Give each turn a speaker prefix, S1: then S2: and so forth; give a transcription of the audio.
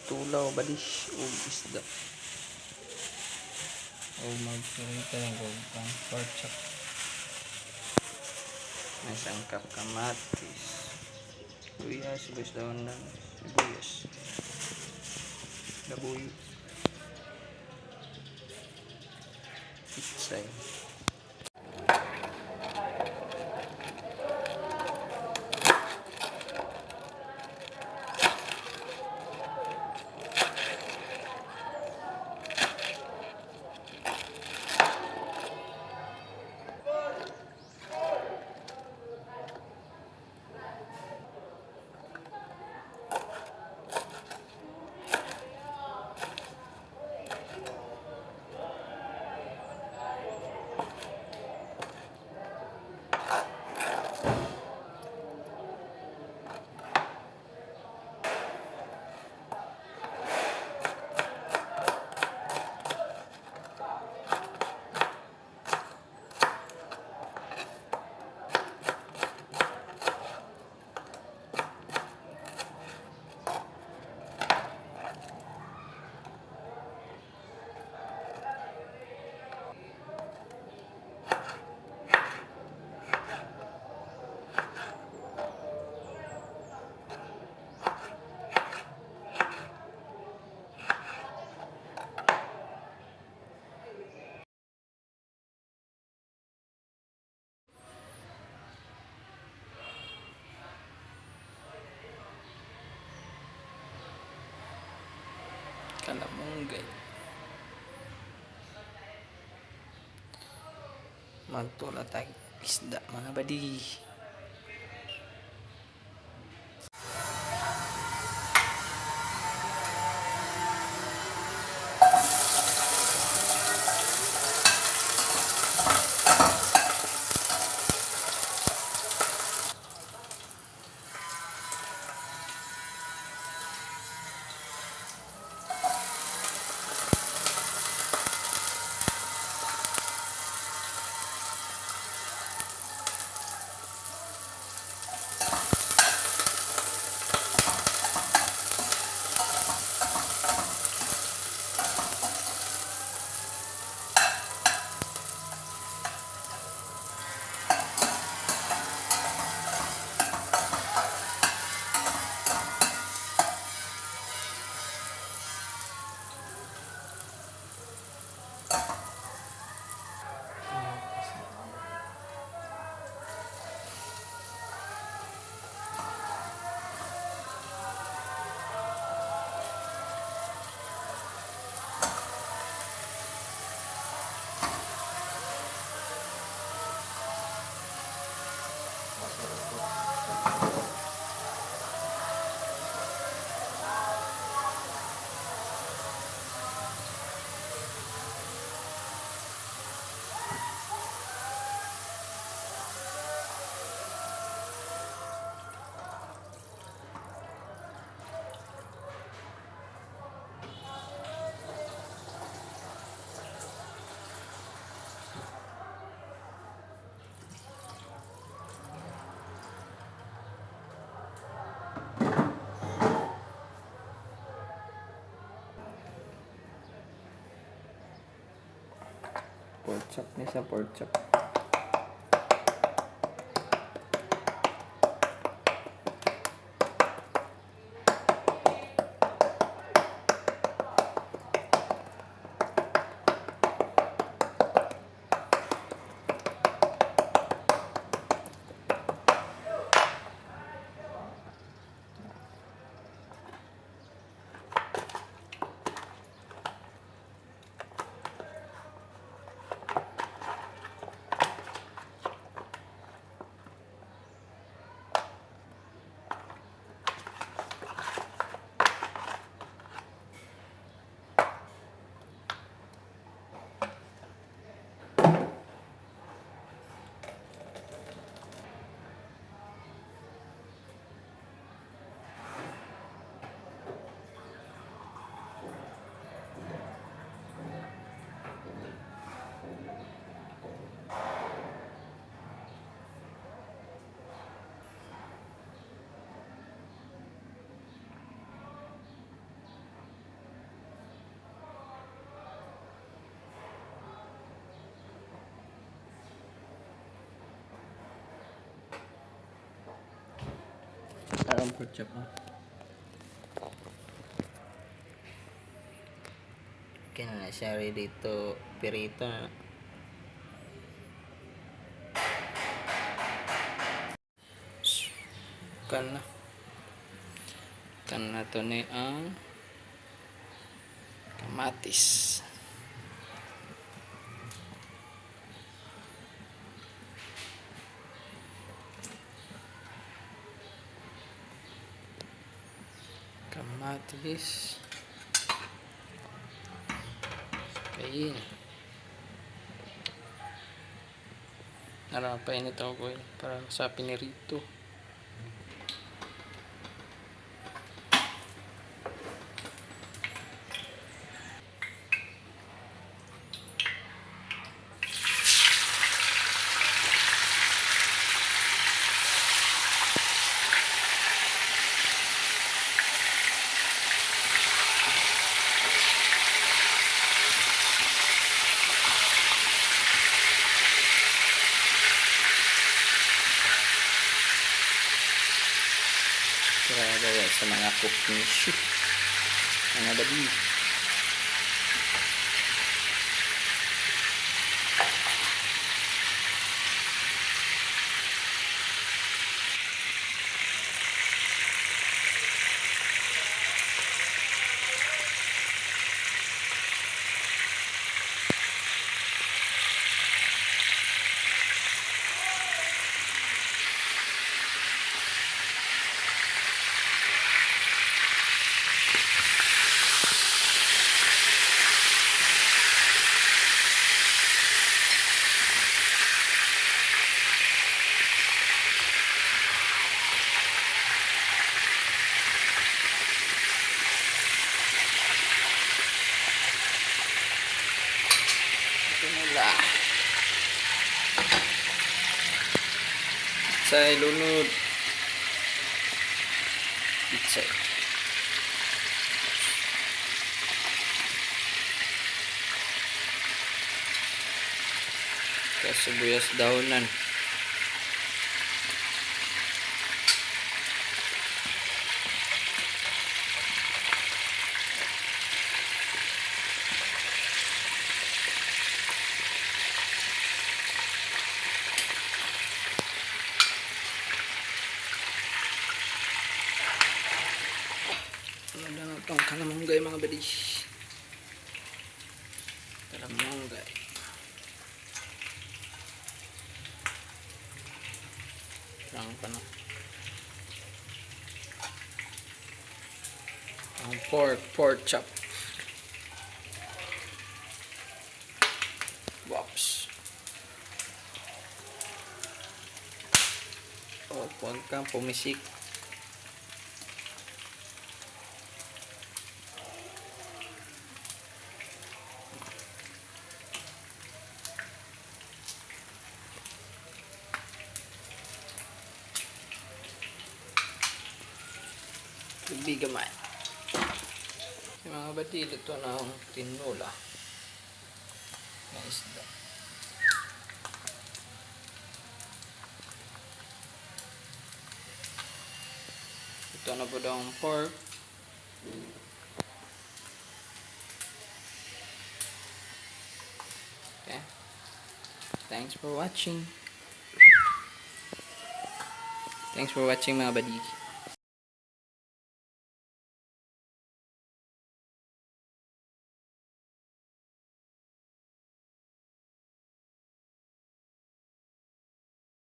S1: tulaw balish o isda
S2: O magpirita lang ko ang pork chop.
S1: may sangkap kamatis sibuyas sibuyas daon lang sibuyas labuyo pitsay kalamunggay magtula tayo isda mga badi. Pork chop ni sa pork chop.
S2: Ang pork chop mo.
S1: Kaya na siya ready to pirito na. Kan na to ni ang kamatis. Kamatis. Kain. Narapainit ako para sa pinirito. Kaya sa mga cooking show. Mga babi. Nila sa lunod pizza kasibuyas daonan. Wala na itong kalamanggay mga badi. Kalamanggay. Lang pa na. Ang pork chop. Wops. Oh, huwag kang pumisik. Tubig gamay. Yung mga badil, ito na ang tinola na isda. Ito na po daw ang pork. Okay. Thanks for watching. Thanks for watching mga badil.